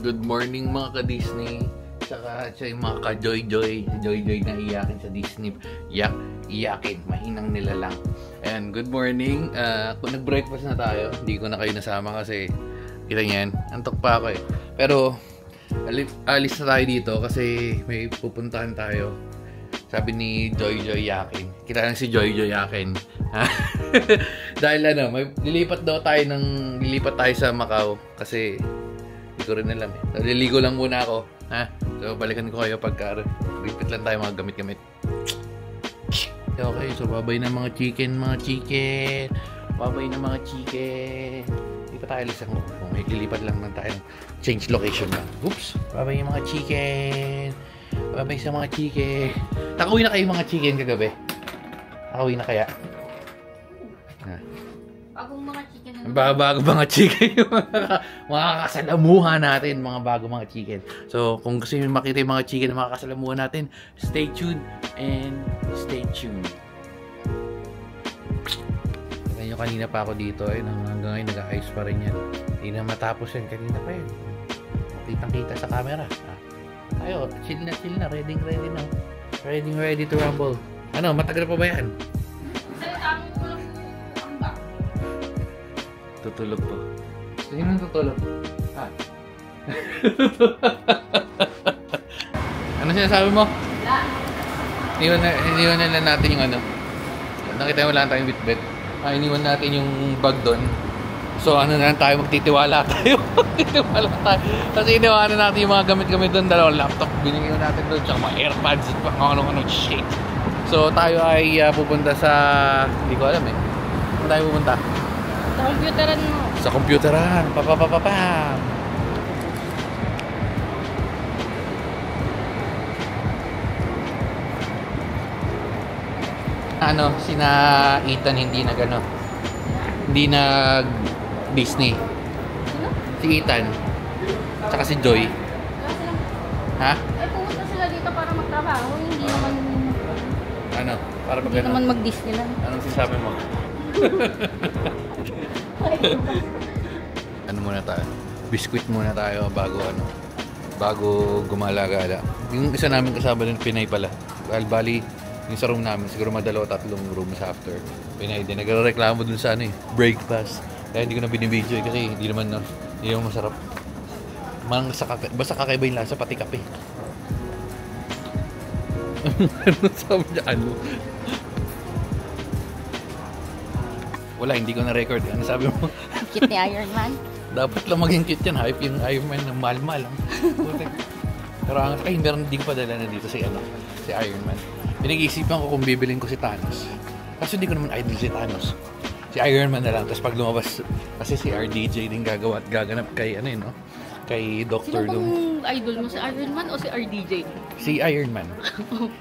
Good morning mga ka-Disney. Tsaka yung mga ka-Joy-Joy. Joy-Joy na iyakin sa Disney. Iyakin. Mahinang nila lang. And good morning. Kung nag-breakfast na tayo, hindi ko na kayo nasama kasi kita niyan. Antok pa ako eh. Pero alis na tayo dito kasi may pupuntahan tayo. Sabi ni Joy-Joy yakin. Kita lang si Joy-Joy yakin. Dahil lilipat tayo sa Macau kasi hindi ko rin alam eh. So, liligo lang muna ako. So, balikan ko kayo pagka repeat lang tayo mga gamit-gamit. Okay, so babay na mga chicken. Babay na mga chicken. Hindi pa tayo alis ako. May lilipat lang tayo. Change location lang. Oops! Babay yung mga chicken. Babay sa mga chicken. Nakauwi na kayo mga chicken kagabi? Nakauwi na kaya? Bagong mga chicken na Bago mga chicken yung mga kasalamuhan natin, mga bago mga chicken. So, kung gusto nyo makita yung mga chicken na mga kasalamuhan natin, stay tuned and stay tuned. Kita nyo, kanina pa ako dito eh, hanggang ngayon nag-ayos pa rin yan. Hindi na matapos yan, kanina pa yun. Kitang-kita sa camera. Tayo, chill na, ready na. Ready to rumble. Ano, matagal pa ba yan? Tutulog po. Sino nang tutulog? Ano sinasabi mo? Iniwan na natin yung ano. Nakita mo lang tayong bitbit. Iniwan natin yung bag doon. So ano na lang tayo, magtitiwala tayo. Kasi iniwanan natin yung mga gamit-gamit doon. Dalawang laptop, binigyan natin doon. Tsaka mga airpods at mga shit. So tayo ay pupunta sa... Hindi ko alam eh. Saan tayo pupunta? Sa computeran mo. Sa computeran. Ano, sina Ethan hindi nag Disney. Sino? Si Ethan. Tsaka si Joy. Ha? Pumunta sila dito para magtrabaho. Hindi naman... Ano? Para Hindi naman mag-Disneyland. Anong sinasabi mo? Ano muna tayo? Biscuit muna tayo bago gumala-gala. Yung isa namin kasama din Pinay pala. Bali, yung sa room namin, siguro tatlong rooms after. Pinay din. Nagreklamo dun sa breakfast. Kaya hindi ko na binibidyo kasi hindi naman masarap. Basta kakaiba yung lasa, pati kape. Ano sabi niya? Wala, hindi ko na-record. Ano sabi mo? Cute ni Iron Man. Dapat lang maging cute yan. Hype yung Iron Man ng mahal-mahal. Pero meron din pa dala na dito si Iron Man. Pinag-iisipan ko kung bibilin ko si Thanos. Kasi hindi ko naman idol si Thanos. Si Iron Man na lang. Tapos pag lumabas, kasi si RDJ din gagawa at gaganap kay kay Dr. Sino Doom. bang idol mo? Si Iron Man o si RDJ? Si Iron Man.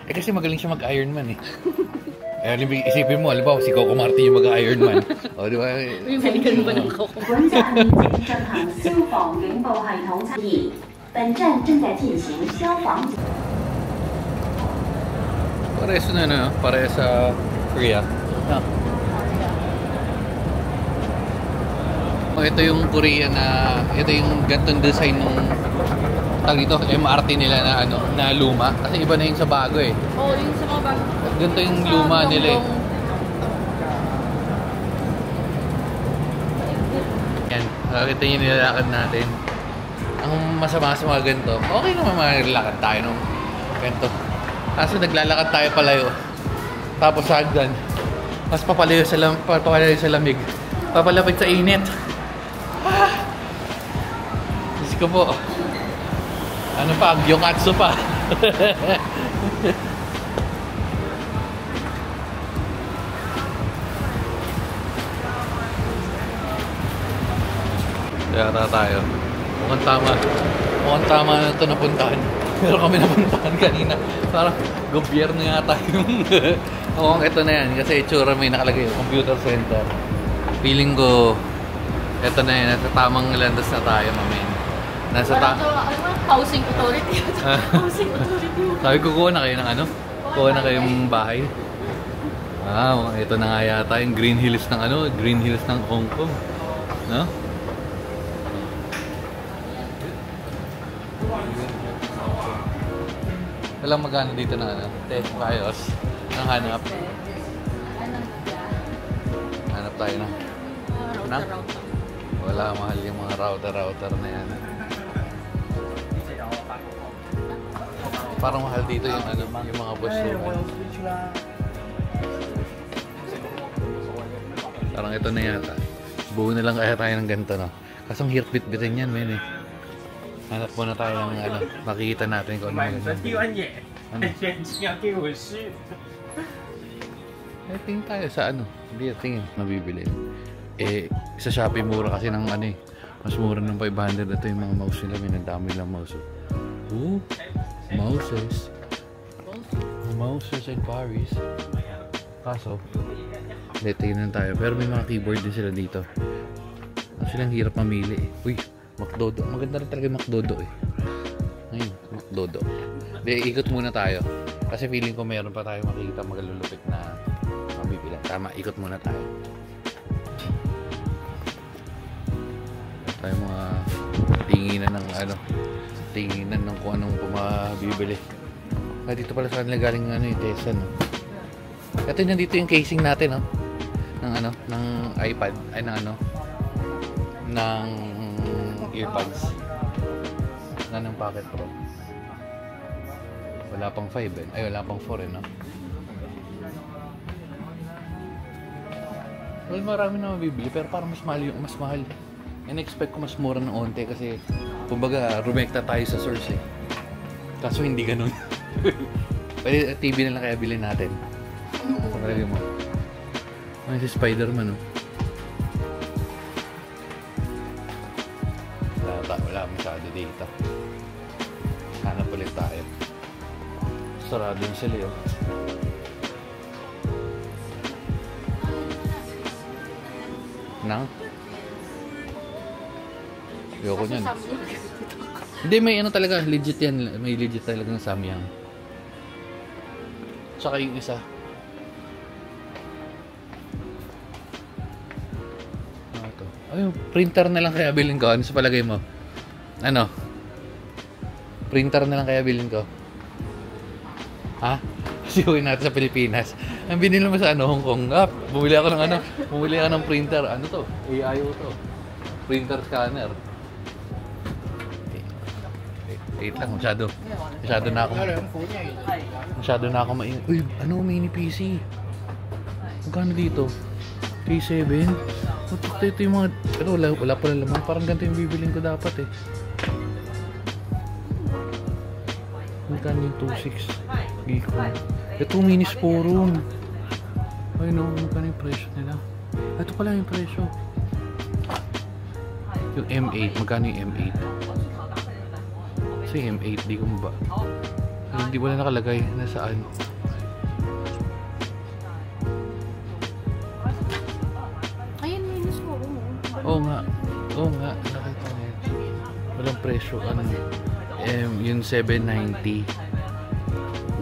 Kasi magaling siya mag-Iron Man eh. Isipin mo, halimbawa si Coco Martin yung mag-Iron Man. O, di ba? May balikan ba ng Coco Martin? Parehas na parehas sa Korea. Ito yung Korea ito yung gantong design nung dito, MRT nila na luma. Kasi iba na yung sa bago eh. Oo, yung sa mga bago. Ganito yung luma nila eh. Yan, nakakita yung nilalakad natin. Ang masama sa mga ganito, okay naman maglalakad tayo nung ganito. Kaso naglalakad tayo palayo. Tapos hagdan. Mas papalayo sa lamig. Papalapit sa init. Diyos ko po. Ano pa? Gyokatsu pa. Kaya tayo. Mukhang tama na ito napuntahan. Pero kami napuntahan kanina. Parang gobyerno yata yung... Oo, ito na yan. Kasi itsura may nakalagay yung computer center. Feeling ko, ito na yan. Nasa tamang landas na tayo, mamin. Housing authority. Housing authority. Sabi ko, kuha na kayo ng kuha na kayong bahay. Ito na nga yata yung Green Hills ng Hong Kong. No? Walang magkano dito na ano? Test bios. Ang hanap. Hanap tayo na. Na? Wala, mahal yung mga router na yan. Parang mahal dito yung ano, yung mga boss naman. Parang ito na yata. Buo na lang kaya tayo ng ganito, no? Kasang hirap bitbitin yan, men eh. Hanap muna tayo ng ano, makikita natin kung ano maganda. Ano? Eh, tingin tayo sa ano. Hindi, tingin. Mabibili. Eh, sa Shopee mura kasi ng ano eh. Mas mura ng 500. Ito yung mga mouse nila. May nandami lang mouse. Ooh, mouses. Mouses in Paris. Kaso, hindi, tingnan tayo. Pero may mga keyboard din sila dito. Kasi lang hirap mamili eh. Uy, McDodo. Maganda rin talaga yung McDodo eh. Ayun, McDodo. Hindi, ikot muna tayo. Kasi feeling ko meron pa tayo makikita magalulupit na mabibili. Tama, ikot muna tayo. Tayo mga tinginan ng ano, tinginan ng kung anong pumabibili. Dito pala sa kanila galing ano yung Tessa, no? Ito nandito yung casing natin, no? Ng ano, ng iPad, ay ng ano, ng earbuds. Ng Pocket Pro. Wala pang 5 eh. Ay, wala pang 4 eh, no? Well, marami na mabibili, pero parang mas mahal yung mas mahal. In-expect ko mas mura ng onte kasi kumbaga rumekta tayo sa source eh. Kaso hindi ganun. Pwede TV na lang kaya bilhin natin. Pagkalagay mo. Ay, si Spider-Man, oh. Wala masyado dito. Hanap ulit tayo. Sarado yung sila, oh. Nang? Ayoko nyan. Hindi, may ano talaga. Legit yan. May legit talaga ng Samyang. Tsaka yung isa. Ano to? Ay, printer na lang kaya bilhin ko. Ano sa palagay mo? Ano? Printer na lang kaya bilhin ko. Ha? Kasi uwi natin sa Pilipinas. Ang binili mo sa ano, Hong Kong. Ah, bumili ako ng ano. Bumili ako ng printer. Ano to? AIO to. Printer scanner. Wait lang, masyado na ako maingay. Uy, ano, mini PC. Magkano dito? K7? Ito yung mga, pero wala pala lamang. Parang ganito yung bibilin ko dapat eh. Magkano yung 2.6 Geekon? Ito, mini Sporon. Ay no, magkano yung presyo nila? Ito pala yung presyo. Yung M8, magkano yung M8? Kasi M8, di ko ba? Hindi wala nakalagay na saan. Ayun, minus mo. Oo nga. Nakita na yun. Walang presyo. Ano? Yung 790.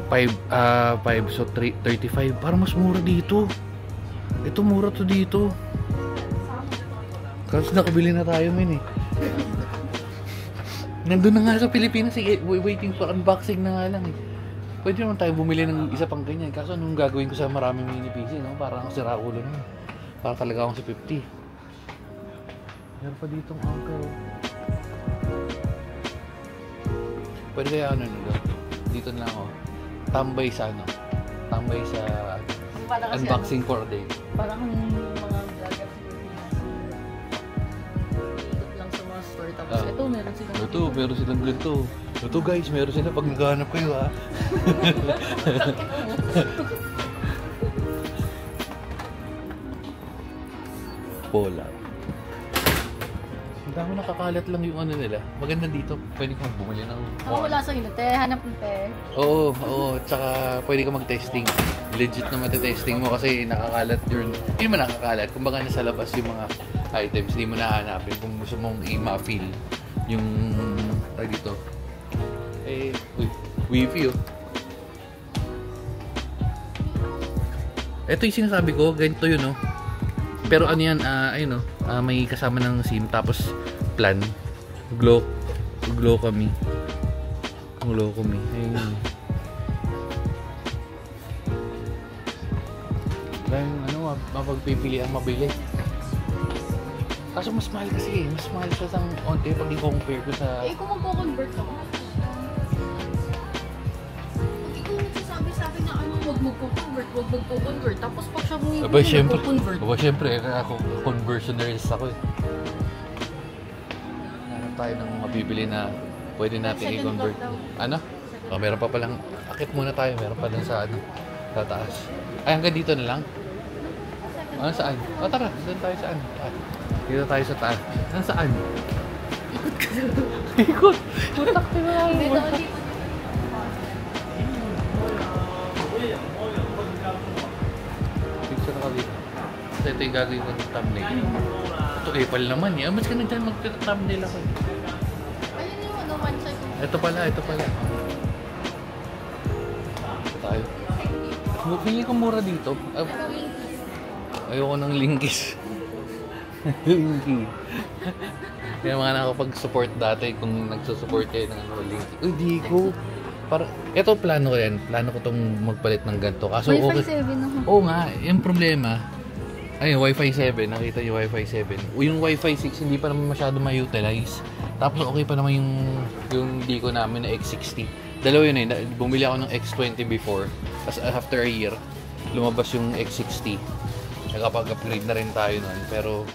5, so 35. Parang mas mura dito. Ito, mura to dito. Kasi nakabili na tayo, min eh. Nandun na nga sa Pilipinas, waiting for unboxing na nga lang eh. Pwede naman tayo bumili ng isa pang ganyan. Kaso anong gagawin ko sa maraming mini PC, no? Parang sira ulo na. Para talaga akong sa 50. Meron pa ditong anchor. Pwede kaya ano no? Dito na lang ako. Tambay sa ano? Tambay sa unboxing for a day. Parang mga vlogger sa ikot lang sa mga store. Tapos ito, meron silang meron silang ganito. Ito guys, meron sila pag naghahanap kayo ha. Pola. Ang dami nakakalat lang yung ano nila. Maganda dito. Pwede kang bumili ng... wala sa inyo, te. Hanap mo, te. Oo. Tsaka pwede ka mag-testing. Legit na matitesting mo kasi nakakalat yun. Hindi mo nakakalat. Kumbaga nasa labas yung mga items. Hindi mo nahanapin kung gusto mong i-ma-feel yung... dito. Wifi oh. Ito yung sinasabi ko. Ganito yun oh. Pero ano yan, ayun may kasama ng SIM tapos plan. Glow kami. Ang loko me. Ayun. Dahil mapagpipili ang mabili. Kaso mas mahal kasi, mas mahal siya sa onte pag i-compare ko sa... Eh, kung magko-convert ako. Pag ikaw nagsasabi sa akin na huwag magko-convert. Tapos pag siya mo yung magko-convert. Syempre, ako conversionerist ako eh. Hanap tayo ng mabibili na pwede natin i-convert. Ano? Oh, meron pa palang, akit muna tayo, meron pa lang sa sa taas. Ay, hanggang dito na lang? Ano, saan? O, tara, doon tayo saan? Dito tayo sa taas. Saan? Ikot ka na. Ikot? Putak ka na. Picture ka dito. So, ito yung gagawin ko ng thumbnail. Ito, Apple naman eh. Mas ka na dyan mag-thumbnail ako eh. Ayun yung one side. Ito pala. Ito tayo. Pili ko mura dito. Ayoko ng Linkies. Linky. Kaya mga nakapag-support dati kung nagsusupport kayo ng Linky. Uy, di ko. Ito plano ko yan. Plano ko itong magpalit ng ganito. Kaso Wi-Fi 7 ako. Oo nga. Yung problema, Wi-Fi 7. Nakita yung Wi-Fi 7. Yung Wi-Fi 6 hindi pa naman masyado ma-utilize. Tapos okay pa naman yung Dico namin na X60. Dalawa yun eh. Bumili ako ng X20 before. Tapos after a year, lumabas yung X60. Nakapag-upgrade na rin tayo nun. Pero,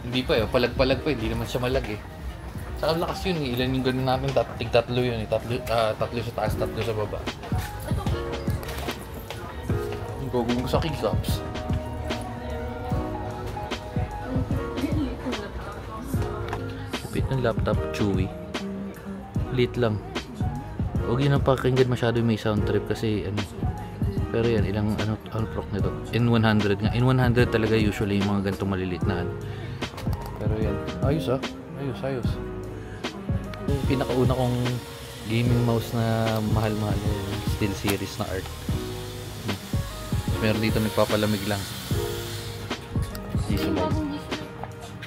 hindi pa eh. Palag-palag pa. Hindi naman siya malag eh. Saka lakas yun eh. Ilan yung ganun natin? Tatlo yun eh. Tatlo sa taas, tatlo sa baba. Yung gagawin ko sa keycaps. Kapit ng laptop, chewy. Lit lang. Huwag yun ang pakinggan masyado yung may sound trip kasi pero yan, ilang proc nito. N100 nga. N100 talaga usually yung mga ganitong malilit na Pero yan. Ayos ah. Ayos. Yung pinakauna kong gaming mouse na mahal-mahal yung Steel Series na ARC. Meron dito nagpapalamig lang.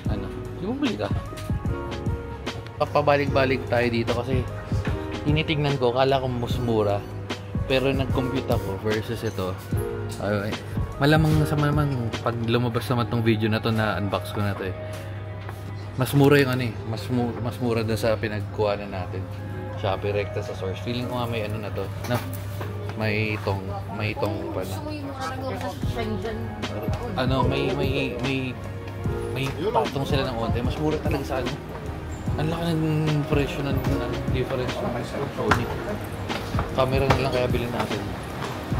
Ano? Di mo buli ka? Papabalik-balik tayo dito kasi tinitignan ko, kala ko mas mura. Pero nag-compute ako versus ito. Malamang pag lumabas naman tong video na to na unbox ko na to eh. Mas mura yung mas mura dun sa pinagkuhanan natin. Shopee Recta sa source. Feeling ko nga may na to. Na, may itong pala. May patong sila ng onte. Mas mura talaga sa ang laki ng presyo ng difference ng Sony. Camera na lang kaya bilhin natin.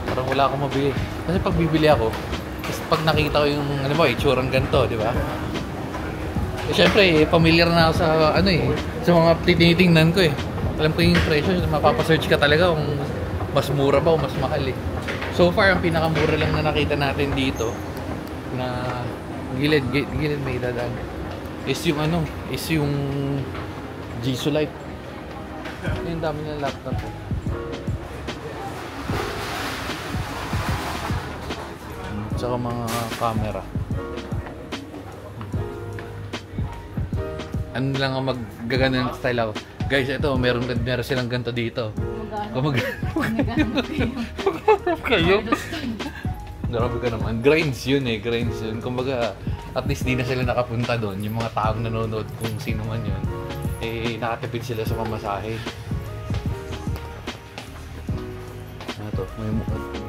Parang wala akong mabili. Kasi pag bibili ako, pag nakita ko yung itsurang ganito, di ba? Syempre, familiar na ako sa sa mga tinitingnan ko eh. Alam ko yung presyo, mapapasearch ka talaga kung mas mura ba o mas mahal eh. So far, ang pinakamura lang na nakita natin dito na gilid may dadaan is yung Jisoo Light. Yung dami ng laptop ko. Tsaka mga camera. Ano lang ang maggagana ng style ako. Guys, ito, meron silang ganito dito. Maghanap kayo? Grabe ka naman. Grinds yun. Kumbaga, at least di na sila nakapunta doon. Yung mga taong nanonood kung sino man yun, nakatipid sila sa pamasahe. Ito, may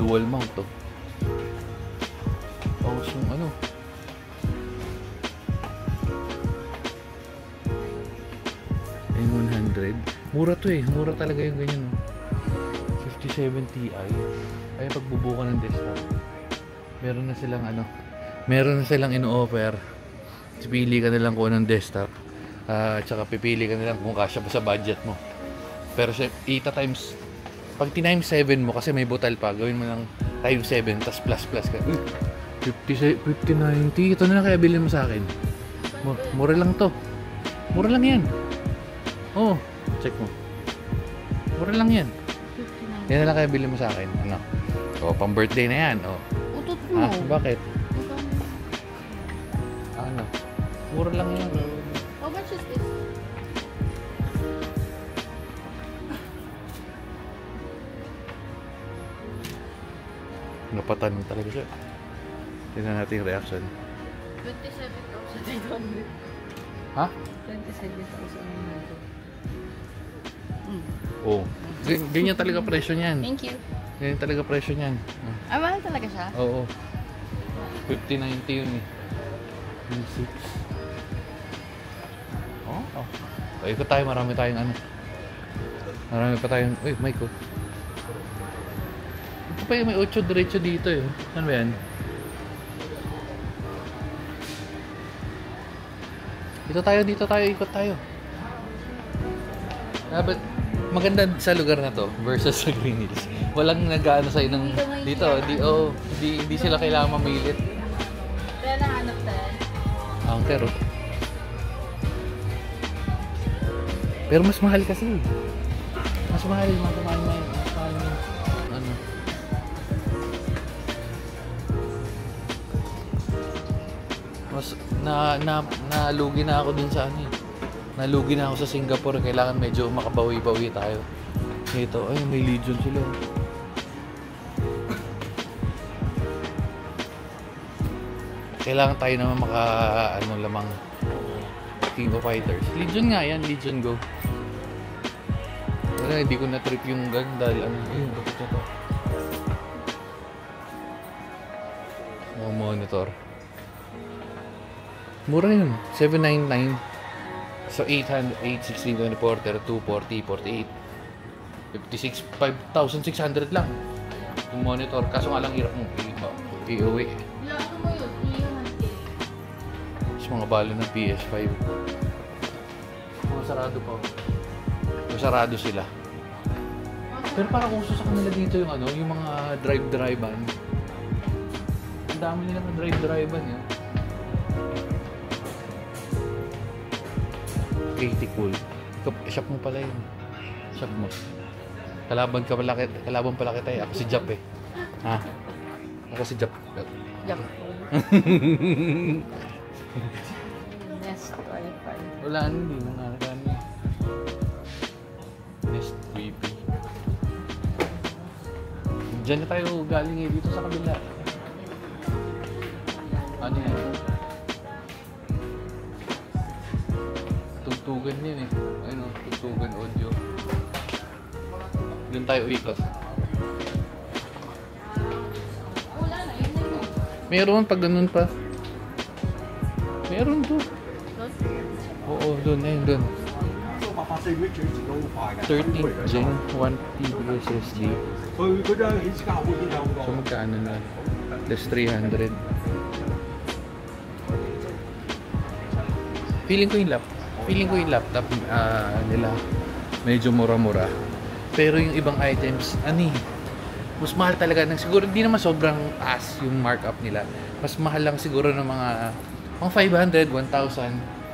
dual mount to. Yung N100. Mura to eh. Mura talaga yung ganyan. 57 Ti. Ay pagbubuka ng desktop. Meron na silang in-offer. Pipili ka na lang kung anong desktop. Tsaka pipili ka na lang kung kasya ba sa budget mo. Pero pag times 7 mo kasi may butal pa, gawin mo ng times 7 tas plus ka. 5090. Ito na lang kaya bilhin mo sa akin. Mura lang to. Mura lang yan. Oh, check mo. Mura lang yan. 59. Yan na lang kaya bilhin mo sa akin. Pang birthday na yan. Utot mo. Bakit? Mura lang yan. How much is this? Napatanong talaga siya. Tingnan natin yung reaction. 27,800. Ha? 27,800. Oo. Ganyan talaga presyo niyan. Thank you. Ganyan talaga presyo niyan. Mahal talaga siya? Oo. 50-90 yun eh. 6. Oh. Ikot tayo, marami tayong ano. Marami pa tayong... Uy, mic ko. Ito pa yung may 8 diretso dito eh. Ano ba yan? Dito tayo, ikot tayo. But maganda sa lugar na to versus sa Green Hills. Walang nag-ano sa'yo ng dito. Di sila kailangan mamilit. Kaya nahanap tayo. Anchor, oh. Pero mas mahal kasi. Mas mahal. Ano. Mas nalugi na ako dun sa ano eh. Nalugi na ako sa Singapore. Kailangan medyo makabawi-bawi tayo. Ito, ay may Legion sila. Kailangan tayo naman lamang King of Fighters. Legion nga yan, Legion Go. Pero hindi ko na-trip yung ganda. Bakit ito? Monitor. Mura yun. 799. So 800, 816, 24, 32, 40, 48. 56, 5,600 lang. Yung monitor. Kaso nga lang hirap mong i-uwi. Ilako mo yun, Mga balo ng PS5. Mga sarado pa. Sarado sila. Pero parang uso sa kanila dito yung ano, yung mga drive-drivean. Ang dami nilang drive-drivean yun. Pretty cool. Shop mo pala yun. Shop mo. Kalaban pala kita eh. Ako si Jap eh. Ha? Ako si Jap. Jap. Nest Wi-Fi. Wala hindi na nga. Nest VP. Diyan na tayo galing eh. Dito sa kabila. Ano yan? Tugtugan yan eh. Ayun o. Tugtugan audio. Doon tayo ikot. Wala na. Yun na yun. Meron pag ganun pa. Meron doon. Oo, doon. Ayun, doon. 30 Gen 1TB SSD. So magkano na? Plus 300. Feeling ko yung laptop nila medyo mura-mura. Pero yung ibang items, mas mahal talaga. Siguro hindi naman sobrang taas yung markup nila. Mas mahal lang siguro ng mga 500, 1,000.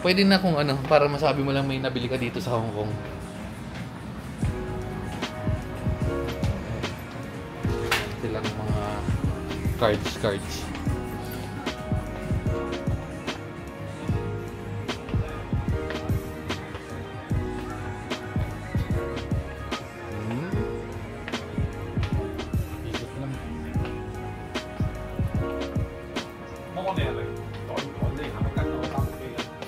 Pwede na kung para masabi mo lang may nabili ka dito sa Hong Kong. Silang mga cards.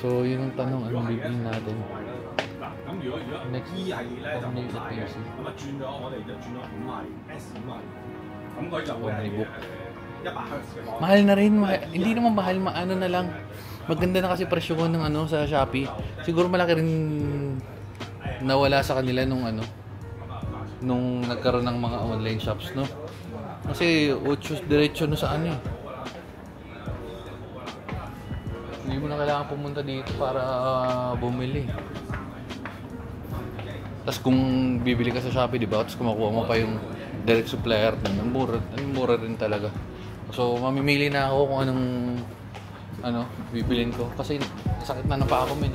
So, yun ang tanong, anong bibilin natin? Next, Omnibook PC. Omnibook. Mahal na rin. Hindi naman mahal, ano na lang. Maganda na kasi presyo ko ng sa Shopee. Siguro malaki rin nawala sa kanila nung nagkaroon ng mga online shops, no? Kasi 8 diretso na sa Hindi mo na kailangan pumunta dito para bumili. Tapos kung bibili ka sa Shopee, di ba? Tapos kumakuha mo pa yung direct supplier, mura rin talaga. So mamimili na ako kung anong bibilin ko. Kasi sakit na pa ako eh.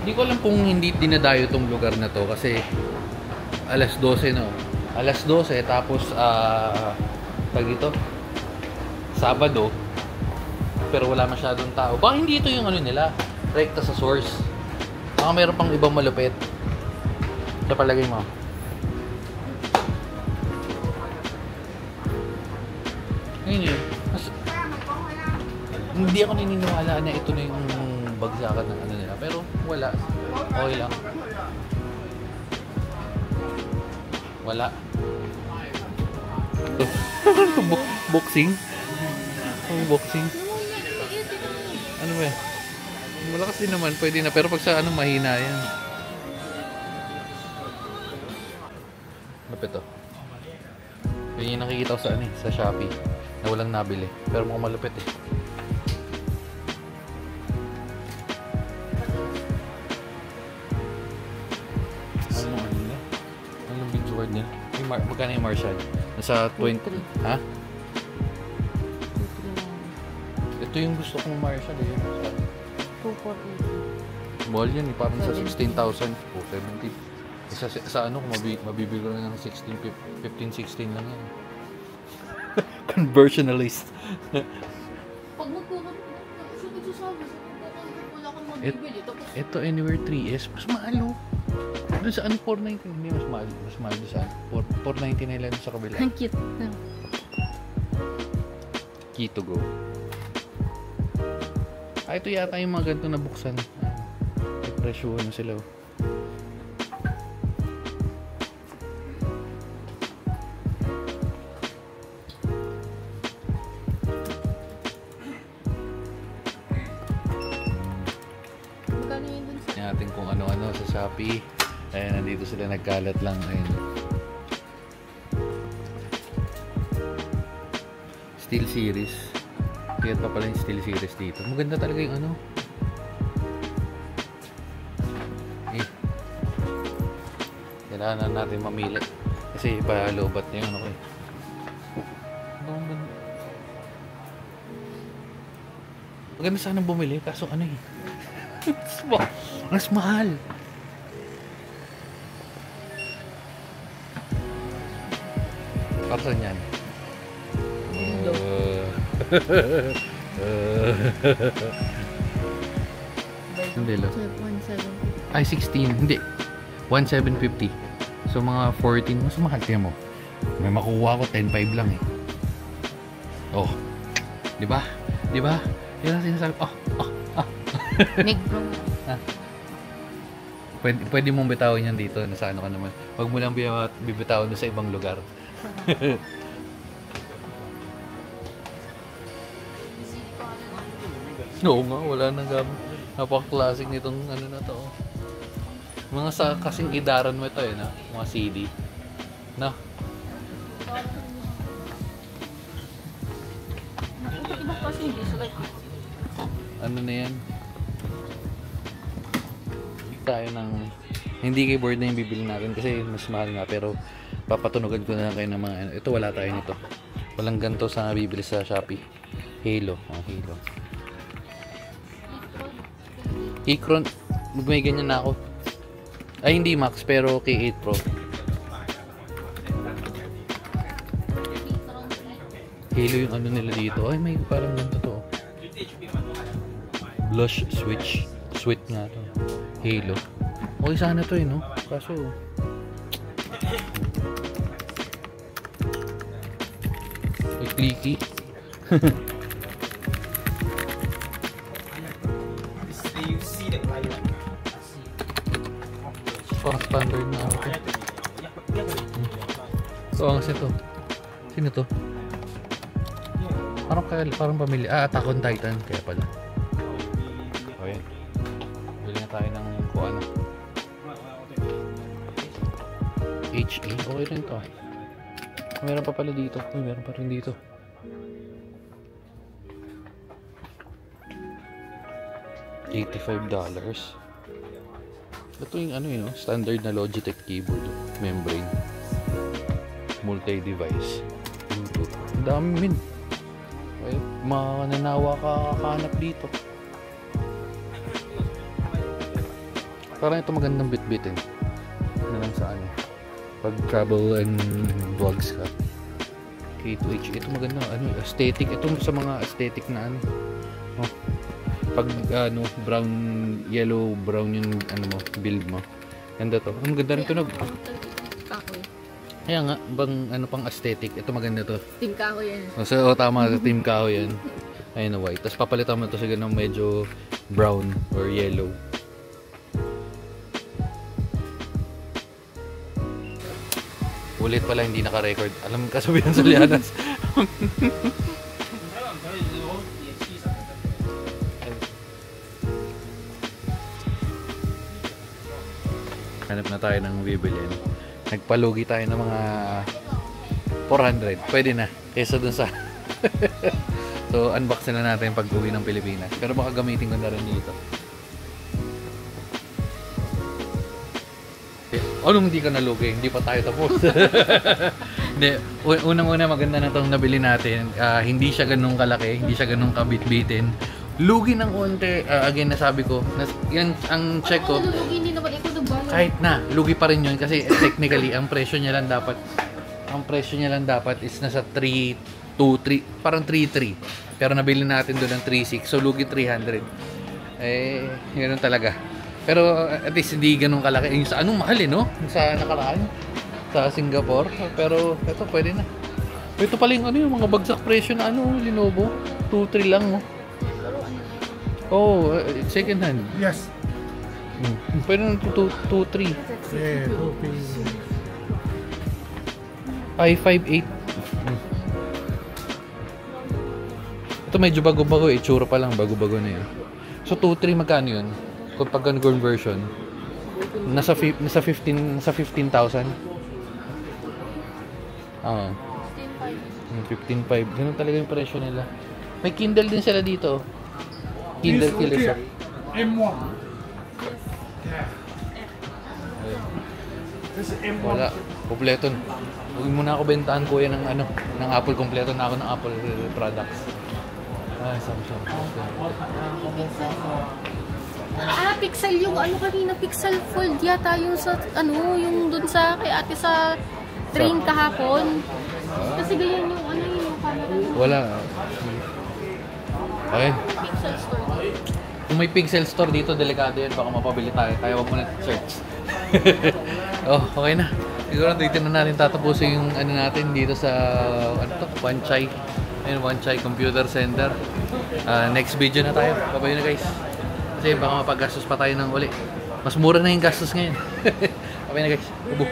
Hindi ko alam kung hindi dinadayo tong lugar na to kasi alas 12 no. Alas 12 tapos tag ito Sabado pero wala masyadong tao. Baka hindi ito yung ano nila, rekta sa source. Baka meron pang ibang malupit. Sa palagay mo. Ngayon yun. Hindi ako naniniwala na ito na yung bagsakan ng ano nila. Pero wala. Okay lang. Wala. Boxing? Boxing? Ano ba? Malakas din naman. Pwede na. Pero pag sa ano, mahina yan. Lapit to. Yun yung nakikita ko sa ano sa Shopee. Na walang nabili. Pero mukhang malupit eh. Anong video word niya? Magkano yung Marshall? Nasa 20. Ha? Ito yung gusto kong Marshall eh. 240. Mahal yan eh. Parang sa 16,000 o 17. Sa ano, mabibili ko na ng 15-16 lang yan. Conversionalist. Pag magkukonvert, siya nagsasabi sa magkukonvert, wala kang mabibili. Tapos, Ito Anywhere 3S, mas mahal oh. Doon sa ano, 499, hindi mas mahal. Mas mahal doon sa ano, 499 lang sa kabila. ang cute. Key to go. Ito yata yung mga ganito na buksan. May presyo na sila oh. Magkano yun dun sa... Natin kung ano-ano sa Shopee. Ayan, nandito sila nagkalat lang. Ayan. Steel Series. Kaya pa pala yung Steel Series dito. Maganda talaga yung ano. Kailangan natin mamili. Kasi ipalobat na yung ano ko eh. Maganda sana bumili. Kaso ano eh. Mas mahal. Para saan yan? Hindi lo. 170. Ay, 16. Hindi. 1,750. So, mga 14. Mas mahal. Tingnan mo. May makuha ko 10,500 lang eh. Oh. Diba? Diba? Yan ang sinasabi. Negro. Pwede mong bitawan yan dito. Nasa ano ka naman. Huwag mo lang bibitawan sa ibang lugar. Oo nga, wala nang gamit. Napaka-classic nitong ano na to. Mga sa kasing idaran mo ito eh, na? Mga CD. Na? Iba kasi hindi sila. Ano na yan? Tayo ng... Hindi keyboard na yung bibili natin kasi mas mahal nga. Pero papatunugan ko na lang kayo ng mga... Ito wala tayo nito. Walang ganito sa bibili sa Shopee. Halo. Oh, Halo. Keychron. May ganyan na ako. Ay, hindi Max, pero K8 Pro. Halo yung ano nila dito. Ay, may parang ganito to. Blush switch. Sweet nga to. Halo. Okay sana to eh, no? Kaso... Ay, clicky. Standard na ako. So, ang sito. Sino to? Parang pamilya. Attack on Titan. Kaya pala. Okay. Bili na tayo ng kung ano. HE. Okay rin to. Meron pa pala dito. Meron pa rin dito. $85. Ito yung ano yun, standard na Logitech keyboard, membrane, multi-device, Bluetooth. Ang dami min. Okay, mananawa ka kahanap dito. Parang ito magandang bit-bit eh. Ano lang sa ano, pag travel and vlogs ka. K2H. Ito maganda. Ano, aesthetic. Ito sa mga aesthetic na ano. Oh. Pag ano, brown, yellow, brown yung ano mo, build mo. Ganda to. Ang ganda rin tunog. Kakoy. Kaya nga, bang ano pang aesthetic. Ito maganda to. Team Kakoy yan. So, tama. Team Kahoy yan. Ayun na white. Tapos papalitan mo ito sa ganun medyo brown or yellow. Ulit pala hindi naka-record. Alam mo kasabihan sa Lianas. Hanap na tayo ng bibilin. Nagpalugi tayo ng mga 400. Pwede na. Kesa dun sa... So, unbox na natin pag uwi ng Pilipinas. Pero baka gamitin ko na rin dito. Anong hindi ka nalugi? Hindi pa tayo tapos. Hindi. Unang-una maganda na itong nabili natin. Hindi siya ganun kalaki. Hindi siya ganun kabit-bitin. Lugi ng konti. Again, nasabi ko. Yan ang check ko. Kahit na, lugi pa rin yun. Kasi technically, ang presyo niya lang dapat is nasa 3.2, 3, parang 3.3. Pero nabili natin doon ng 3.6. So, lugi 300. Eh, ganoon talaga. Pero at least hindi ganun kalaki. Yung sa anong mahal no? Sa nakaraan. Sa Singapore. Pero ito pwede na. Ito pala yung ano yung mga bagsak presyo na ano, Lenovo. 2.3 lang oh. Oh, second hand. Yes. Pwede na 2.3. Yeah, 5.8. Ito medyo bago-bago eh. Tsura pa lang. Bago-bago na yun. So 2.3 magkano yun? Kung pag conversion nasa 15,000. Oo. 15.5. Ganun talaga yung presyo nila. May Kindle din sila dito. Kindle killer siya. M1. Wala. Kompleto. Huwag mo na ako bentahan kuya ng ano, ng Apple. Kompleto na ako ng Apple products. Samsung. Pixel yung ano kanina, Pixel Fold yata yung sa ano, yung dun sa kay ate sa train kahapon. Kasi ganyan yung ano yung camera. Wala. Okay. Pixel Store. Kung may Pixel Store dito, delikado yan. Baka mapabili tayo. Kaya wag mo na search. Oh, okay na. Siguro dito na natin tatapusin yung ano natin dito sa ano to, Wanchai. Ayun, Wanchai Computer Center. Next video na tayo. Bye-bye na guys. Kasi baka mapaggastos pa tayo ng uli. Mas mura na yung gastos ngayon. Bye-bye na guys. Ubo.